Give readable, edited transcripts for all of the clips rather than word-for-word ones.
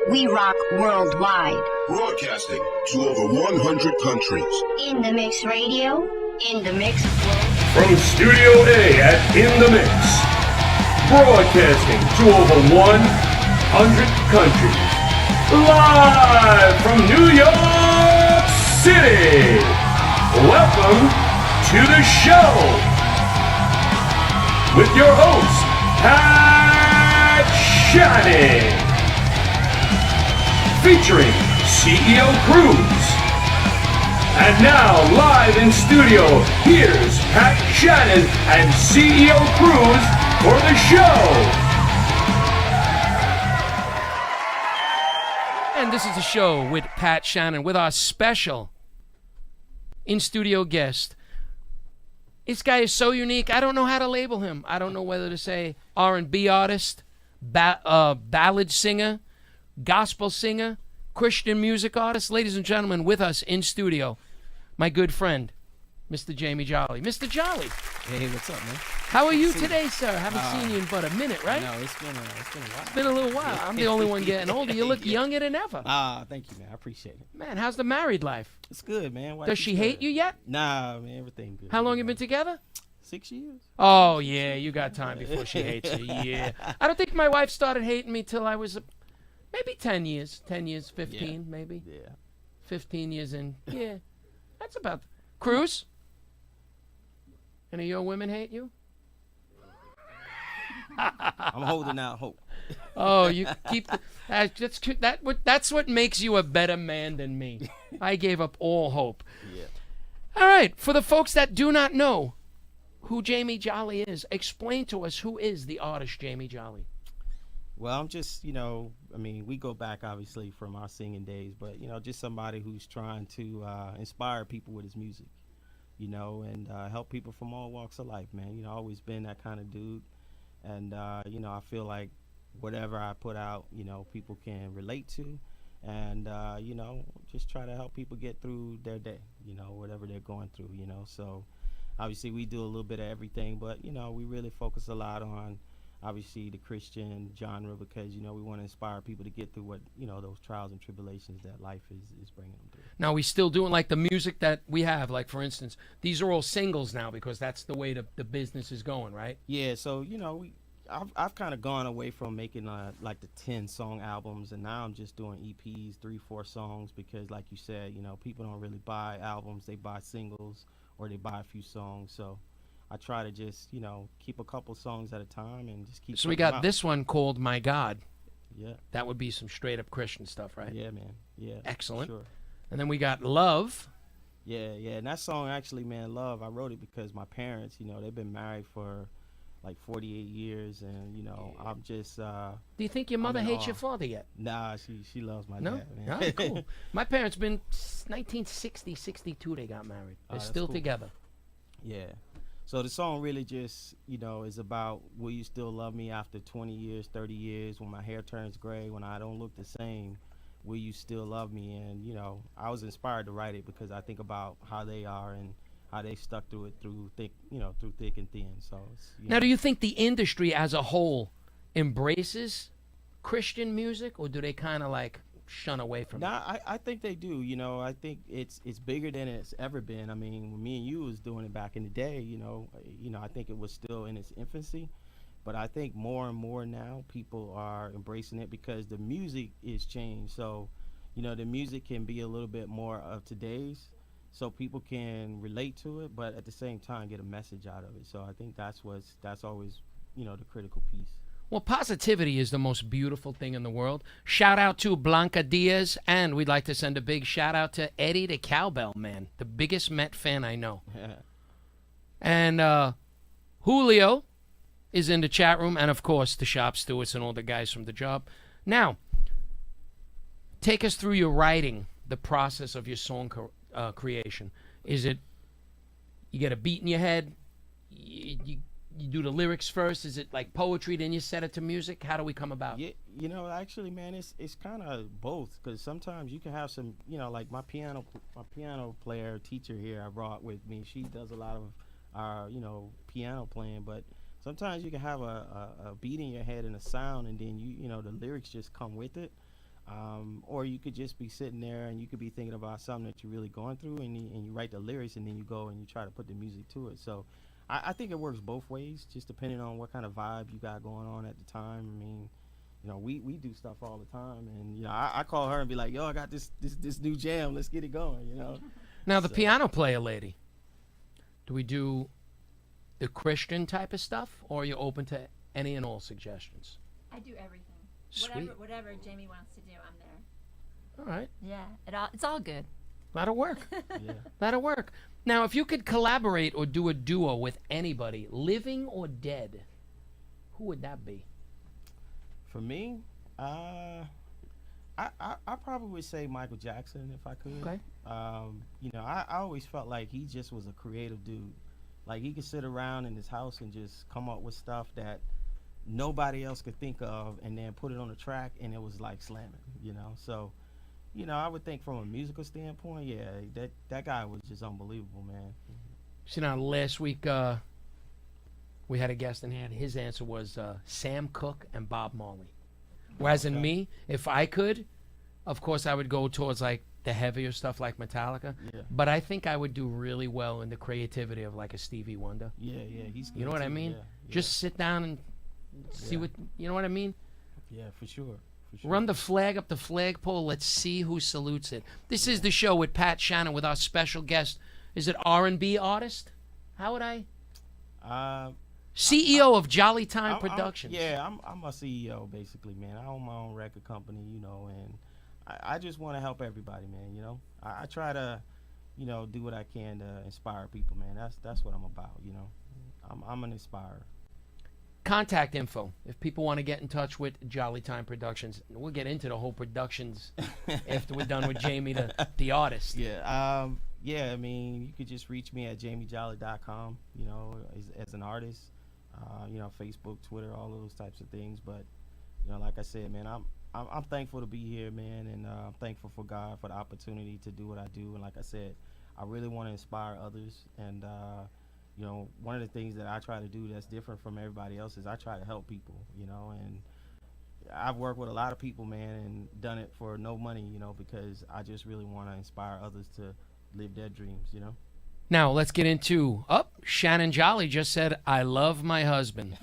We rock worldwide. Broadcasting to over 100 countries. In the Mix Radio, in the Mix World. From Studio A at In the Mix, broadcasting to over 100 countries. Live from New York City. Welcome to the show with your host, Pat Shannon, featuring CEO Cruz. And now, live in studio, here's Pat Shannon and CEO Cruz for the show. And this is the show with Pat Shannon with our special in-studio guest. This guy is so unique, I don't know how to label him. I don't know whether to say R&B artist, ballad singer, gospel singer, Christian music artist. Ladies and gentlemen, with us in studio, my good friend, Mr. Jammie Jolly. Mr. Jolly. Hey, what's up, man? How are you today, sir? Haven't seen you in but a minute, right? No, it's been a while. It's been a little while. I'm the only one getting older. You look younger than ever. Thank you, man. I appreciate it. Man, how's the married life? It's good, man. Does she hate you yet? Nah, man, everything good. How long you been together? 6 years. Oh, yeah, you got time before she hates you. Yeah. I don't think my wife started hating me till I was maybe 10 years. 10 years, 15 maybe. Yeah. 15 years in. Yeah. That's about... Cruz? Any of your women hate you? I'm holding out hope. Oh, you keep that's what makes you a better man than me. I gave up all hope. Yeah. All right, for the folks that do not know who Jammie Jolly is, explain to us who is the artist Jammie Jolly. Well, I'm just, we go back obviously from our singing days, but just somebody who's trying to inspire people with his music, and help people from all walks of life, man. Always been that kind of dude. And, I feel like whatever I put out, people can relate to. And, just try to help people get through their day, whatever they're going through, So obviously we do a little bit of everything, but, we really focus a lot on, obviously, the Christian genre because, we want to inspire people to get through what, those trials and tribulations that life is bringing them through. Now, we still doing like the music that we have, like, for instance, these are all singles now because that's the way the business is going, right? Yeah, so, I've kind of gone away from making like the 10-song albums, and now I'm just doing EPs, 3-4 songs because, like you said, people don't really buy albums. They buy singles or they buy a few songs, so I try to just, keep a couple songs at a time and just keep. So we got this one called My God. Yeah. That would be some straight up Christian stuff, right? Yeah, man. Yeah. Excellent. Sure. And then we got Love. Yeah. And that song actually, man, Love, I wrote it because my parents, they've been married for like 48 years, and, I'm just. Do you think your mother hates your father yet? Nah, she loves my dad, man. No? Cool. My parents been 1960, 62 they got married. They're still cool. together. Yeah. So the song really just, is about will you still love me after 20 years, 30 years, when my hair turns gray, when I don't look the same, will you still love me? And, I was inspired to write it because I think about how they are and how they stuck through it through thick and thin. So now, do you think the industry as a whole embraces Christian music, or do they kind of like shun away from it? I think they do. I think it's bigger than it's ever been. I mean, when me and you was doing it back in the day, I think it was still in its infancy, but I think more and more now people are embracing it because the music is changed. So, the music can be a little bit more of today's, so people can relate to it, but at the same time get a message out of it. So I think that's always, the critical piece. Well, positivity is the most beautiful thing in the world. Shout out to Blanca Diaz, and we'd like to send a big shout out to Eddie the Cowbell Man, the biggest Met fan I know. And Julio is in the chat room, and of course the shop stewards and all the guys from the job. Now, take us through your writing, the process of your song creation. Is it you get a beat in your head, you do the lyrics first? Is it like poetry, then you set it to music? How do we come about? Yeah, actually, man, it's kind of both, because sometimes you can have some, like my piano player teacher here I brought with me. She does a lot of our, piano playing, but sometimes you can have a beat in your head and a sound, and then the lyrics just come with it. Or you could just be sitting there and you could be thinking about something that you're really going through, and you write the lyrics, and then you go and you try to put the music to it. So I think it works both ways, just depending on what kind of vibe you got going on at the time. I mean, we do stuff all the time, and I call her and be like, yo, I got this new jam, let's get it going. Now the piano player lady, do we do the Christian type of stuff, or are you open to any and all suggestions? I do everything. Sweet. Whatever Jammie wants to do, I'm there. All right. Yeah, it's all good. That'll work. Yeah. That'll work. Now, if you could collaborate or do a duo with anybody, living or dead, who would that be? For me, I probably would say Michael Jackson if I could. Okay. I always felt like he just was a creative dude. Like, he could sit around in his house and just come up with stuff that nobody else could think of, and then put it on the track, and it was like slamming. So I would think from a musical standpoint, yeah, that guy was just unbelievable, man. So now last week we had a guest in here, and his answer was Sam Cooke and Bob Marley. Whereas in me, if I could, of course I would go towards like the heavier stuff like Metallica. Yeah. But I think I would do really well in the creativity of like a Stevie Wonder. Yeah, he's good You know what I too. mean? Yeah, Just sit down and see what, you know what I mean? yeah, for sure. Run the flag up the flagpole. Let's see who salutes it. This is the show with Pat Shannon with our special guest. Is it R&B artist? How would I? CEO of Jolly Time Productions. I'm a CEO basically, man. I own my own record company, and I just want to help everybody, man. I try to, do what I can to inspire people, man. That's what I'm about, I'm an inspirer. Contact info if people want to get in touch with Jolly Time Productions. We'll get into the whole productions after we're done with Jammie, the artist. Yeah, I mean, you could just reach me at jammiejolly.com, as an artist. Facebook, Twitter, all those types of things. But like I said, man, I'm thankful to be here, man, and I'm thankful for God for the opportunity to do what I do. And like I said, I really want to inspire others, and one of the things that I try to do that's different from everybody else is I try to help people, and I've worked with a lot of people, man, and done it for no money, because I just really want to inspire others to live their dreams, Now, let's get into, Shannon Jolly just said, I love my husband.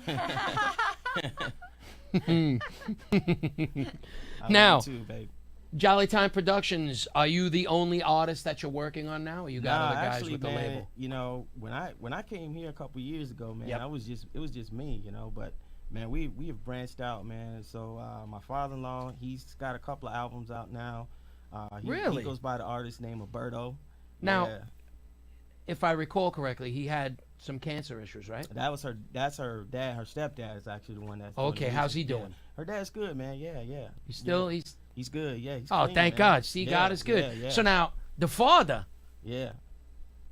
Now, love you too, babe. Jolly Time Productions, are you the only artist that you're working on now, or you got other guys actually, with the man, label? When I came here a couple years ago, man, Yep. it was just me, but man, we have branched out, man. So my father-in-law, he's got a couple of albums out now. Really? He goes by the artist name Alberto. Now, Yeah. if I recall correctly, he had some cancer issues, right? That's her dad. Her stepdad is actually the one that's doing the Okay, how's he music. doing? Yeah. Her dad's good, man. Yeah. He's still, He's good. Yeah. He's oh, clean, thank man. God. See, Yeah, God is good. Yeah. So now, the father, Yeah.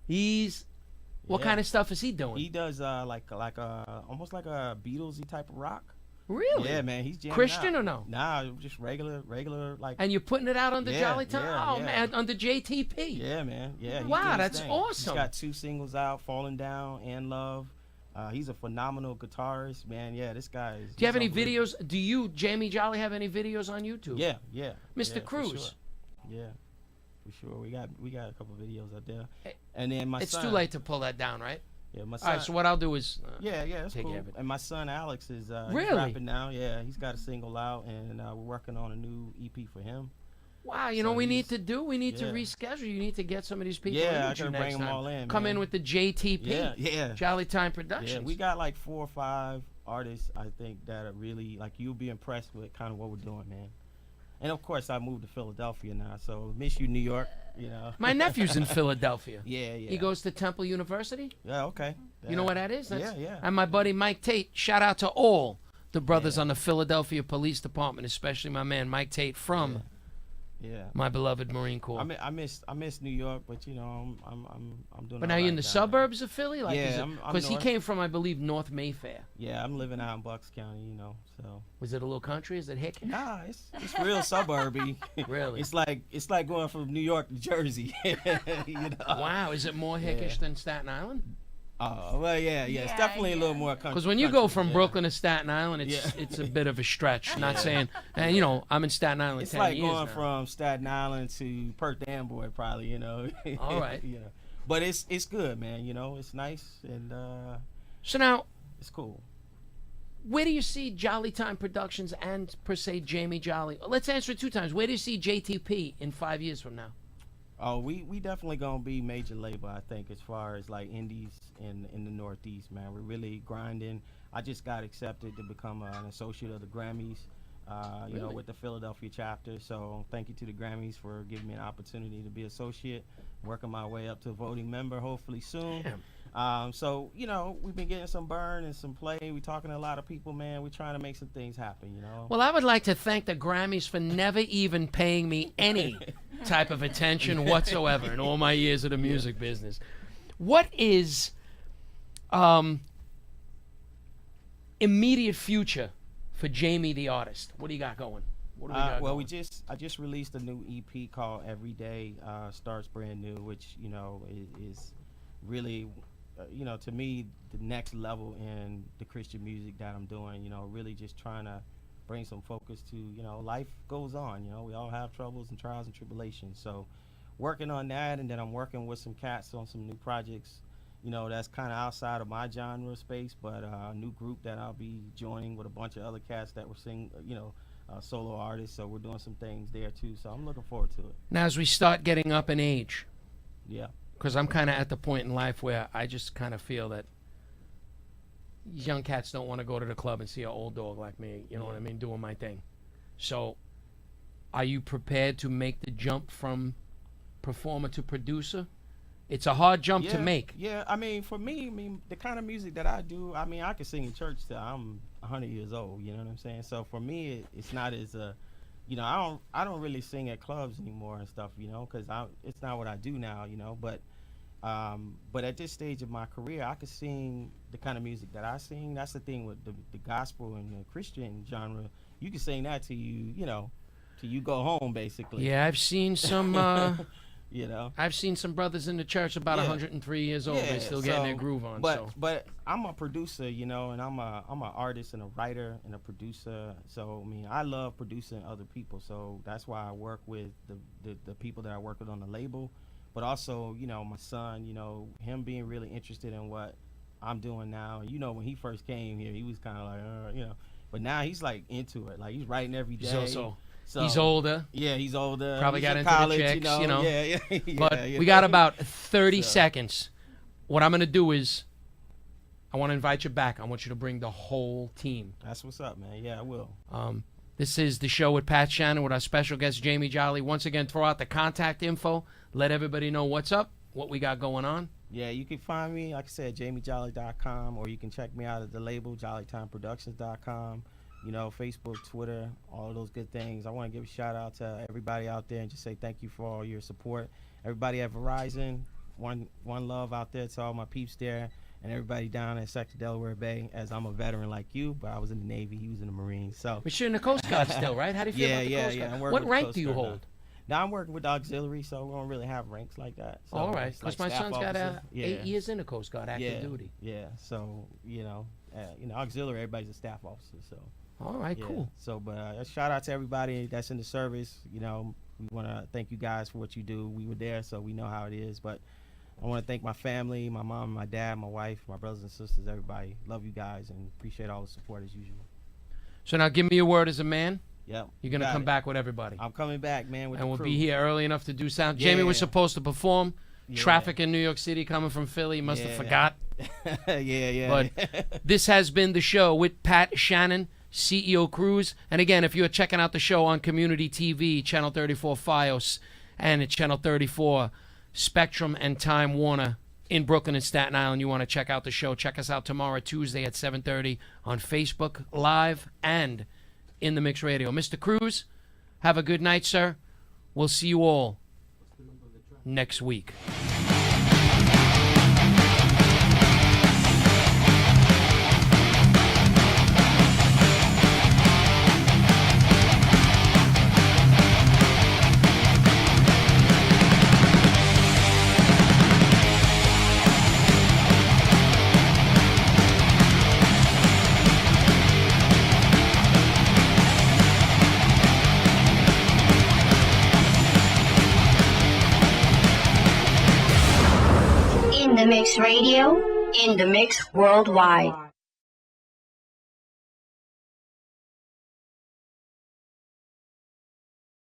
what Yeah. kind of stuff is he doing? He does like almost like a Beatlesy type of rock. Really? Yeah, man. He's jamming Christian out. or no? Nah, just regular like. And you're putting it out under Yeah, Jolly Time? yeah, Oh, yeah. man, under JTP. Yeah, man. Yeah. he's Wow, doing his that's thing. awesome. He's got 2 singles out, "Falling Down" and "Love." He's a phenomenal guitarist, man. Yeah, this guy is. Do you have he's any unbelievable. videos? Do you, Jammie Jolly, have any videos on YouTube? Yeah. Mr. Yeah, for Cruz. sure. Yeah, for sure. We got a couple videos out there, and then my It's son. too late to pull that down, right? Yeah, my All son. right, so what I'll do is... Yeah, that's take cool. care of it. And my son Alex is he's Really? rapping now. Yeah, he's got a single out, and we're working on a new EP for him. Wow, you So know what we need he's- to do? We need to yeah. reschedule. You need to get some of these people Yeah, in I with you gotta next bring them time. all in, Come in man. with the JTP. Yeah. Jolly Time Productions. Yeah, we got like 4 or 5 artists, I think, that are really, like, you'll be impressed with kind of what we're doing, man. And of course, I moved to Philadelphia now, so miss you, New York, My nephew's in Philadelphia. Yeah. He goes to Temple University. Yeah, okay. You know what that is? Yeah. And my buddy Mike Tate, shout out to all the brothers on the Philadelphia Police Department, especially my man Mike Tate from Yeah. my beloved Marine Corps. I miss New York, but I'm doing. But now you're in the suburbs of Philly? Like, Yeah, I'm because he north. came from, I believe, North Mayfair. Yeah, I'm living out in Bucks County, so. Was it a little country? Is it hick? Nah, it's real suburby. Really? It's like going from New York to Jersey. Wow, is it more hickish than Staten Island? Oh, well, yeah. It's definitely a little more country. Because when you go country, from yeah. Brooklyn to Staten Island, it's a bit of a stretch. Not saying, and you know, I'm in Staten Island It's 10 like years going now. from Staten Island to Perth Amboy, probably, you know. All right. You know. But it's good, man. You know, it's nice and So now, it's cool. where do you see Jolly Time Productions and per se Jammie Jolly? Let's answer it 2 times. Where do you see JTP in 5 years from now? Oh, we definitely gonna be major label, I think, as far as like indies in the Northeast, man. We're really grinding. I just got accepted to become an associate of the Grammys, you know, with the Philadelphia chapter. So thank you to the Grammys for giving me an opportunity to be associate. Working my way up to a voting member, hopefully soon. So you know, we've been getting some burn and some play. We're talking to a lot of people, man. We're trying to make some things happen, you know. Well, I would like to thank the Grammys for never even paying me any type of attention whatsoever in all my years of the music business. What is immediate future for Jammie the artist? What do you got going? What do we got Well, going? I just released a new EP called Every Day Starts Brand New, which you know is really, you know, to me the next level in the Christian music that I'm doing. You know, really just trying to bring some focus to, you know, life goes on. You know, we all have troubles and trials and tribulations. So, working on that, and then I'm working with some cats on some new projects. You know, that's kind of outside of my genre space, but a new group that I'll be joining with a bunch of other cats that were sing, you know, solo artists. So we're doing some things there too. So I'm looking forward to it. Now, as we start getting up in age, Yeah. because I'm kind of at the point in life where I just kind of feel that young cats don't want to go to the club and see an old dog like me, you know what I mean, doing my thing. So, are you prepared to make the jump from performer to producer? It's a hard jump to make. Yeah, I mean, for me, the kind of music that I do, I mean, I can sing in church till I'm 100 years old. You know what I'm saying? So for me, it's not as you know, I don't really sing at clubs anymore and stuff. You know, because it's not what I do now. You know, but at this stage of my career, I could sing the kind of music that I sing. That's the thing with the gospel and the Christian genre. You can sing that till you know, till you go home, basically. Yeah, I've seen some. You know, I've seen some brothers in the church about 103 years old. They're still getting their groove on. But I'm a producer, you know, and I'm an artist and a writer and a producer. So I mean, I love producing other people. So that's why I work with the people that I work with on the label. But also, you know, my son, you know, him being really interested in what I'm doing now. You know, when he first came here, he was kind of like, you know, but now he's like into it. Like he's writing every day. So he's older. Yeah, he's older. Probably he's got in into college, the chicks, you know. Yeah. But you we know. got about 30 seconds. What I'm going to do is I want to invite you back. I want you to bring the whole team. That's what's up, man. Yeah, I will. This is the show with Pat Shannon with our special guest, Jammie Jolly. Once again, throw out the contact info. Let everybody know what's up, what we got going on. Yeah, you can find me, like I said, JammieJolly.com, or you can check me out at the label, JollyTimeProductions.com. You know, Facebook, Twitter, all of those good things. I want to give a shout out to everybody out there and just say thank you for all your support. Everybody at Verizon, one love out there to all my peeps there, and everybody down in Sector Delaware Bay, as I'm a veteran like you, but I was in the Navy, he was in the Marines. So But you're in the Coast Guard still, right? How do you feel about the Coast Guard? I'm working What with the rank Coast do you Guard hold? Now I'm working with the auxiliary, so we don't really have ranks like that. So All right, it's because like my staff son's got officer. 8 years in the Coast Guard, active duty. Yeah, so, you know, auxiliary, everybody's a staff officer, so. All right, cool. So, but a shout out to everybody that's in the service. You know, we want to thank you guys for what you do. We were there, so we know how it is. But I want to thank my family, my mom, my dad, my wife, my brothers and sisters, everybody. Love you guys and appreciate all the support as usual. So now give me your word as a man. Yep. You're going to come back with everybody. I'm coming back, man, with and the we'll crew. be here early enough to do sound. Yeah. Jamie was supposed to perform. Yeah. Traffic in New York City coming from Philly. Must have forgot. Yeah. But this has been the show with Pat Shannon, CEO Cruise. And again, if you're checking out the show on Community TV, Channel 34 Fios, and at Channel 34 Spectrum and Time Warner in Brooklyn and Staten Island, you want to check out the show, check us out tomorrow, Tuesday at 7:30 on Facebook Live and in the Mix Radio. Mr. Cruise, have a good night, sir. We'll see you all next week. In the Mix Radio, in the mix worldwide.